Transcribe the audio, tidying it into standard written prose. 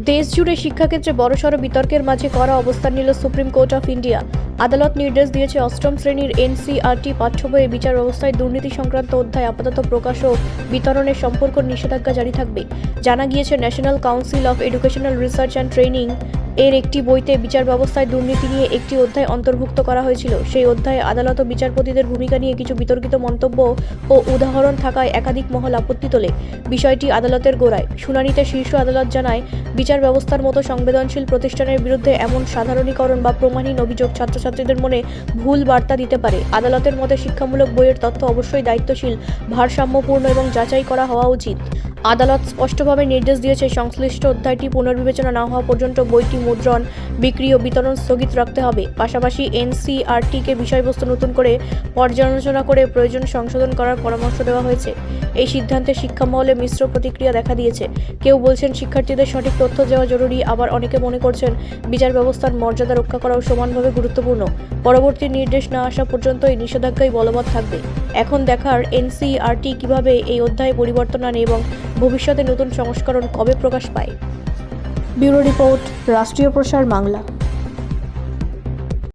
দেশজুড়ে শিক্ষাক্ষেত্রে বড়সড় বিতর্কের মাঝে কড়া অবস্থান নিল সুপ্রিম কোর্ট অফ ইন্ডিয়া। আদালত নির্দেশ দিয়েছে অষ্টম শ্রেণীর এনসিইআরটি পাঠ্য বইয়ে বিচার ব্যবস্থায় দুর্নীতি সংক্রান্ত অধ্যায় আপাতত প্রকাশ ও বিতরণের সম্পর্ক নিষেধাজ্ঞা জারি থাকবে। জানা গিয়েছে, national council of educational research and training এর একটি বইতে বিচার ব্যবস্থায় দুর্নীতি নিয়ে একটি অধ্যায় অন্তর্ভুক্ত করা হয়েছিল। সেই অধ্যায়ে আদালত ও বিচারপতিদের ভূমিকা নিয়ে কিছু বিতর্কিত মন্তব্য ও উদাহরণ থাকায় একাধিক মহল আপত্তি তোলে। বিষয়টি আদালতের গোড়ায়। শুনানিতে শীর্ষ আদালত জানায়, বিচার ব্যবস্থার মতো সংবেদনশীল প্রতিষ্ঠানের বিরুদ্ধে এমন সাধারণীকরণ বা প্রমাণহীন অভিযোগ ছাত্রছাত্রীদের মনে ভুল বার্তা দিতে পারে। আদালতের মতে শিক্ষামূলক বইয়ের তথ্য অবশ্যই দায়িত্বশীল, ভারসাম্যপূর্ণ এবং যাচাই করা হওয়া উচিত। আদালত স্পষ্টভাবে নির্দেশ দিয়েছে, সংশ্লিষ্ট অধ্যায়টি পুনর্বিবেচনা না হওয়া পর্যন্ত বইটি মুদ্রণ, বিক্রি ও বিতরণ স্থগিত রাখতে হবে। পাশাপাশি এনসিইআরটিকে বিষয়বস্তু নতুন করে পর্যালোচনা করে প্রয়োজন সংশোধন করার পরামর্শ দেওয়া হয়েছে। এই সিদ্ধান্তে শিক্ষা মহলে মিশ্র প্রতিক্রিয়া দেখা দিয়েছে। কেউ বলছেন শিক্ষার্থীদের সঠিক তথ্য দেওয়া জরুরি, আবার অনেকে মনে করছেন বিচার ব্যবস্থার মর্যাদা রক্ষা করাও সমানভাবে গুরুত্বপূর্ণ। পরবর্তী নির্দেশ না আসা পর্যন্ত এই নিষেধাজ্ঞাই বলবৎ থাকবে। এখন দেখার এনসিইআরটি কিভাবে এই অধ্যায়ে পরিবর্তন আনে এবং ভবিষ্যতে নতুন সংস্করণ কবে প্রকাশ পায়। ব্যুরো রিপোর্ট, রাষ্ট্রীয় প্রসার বাংলা।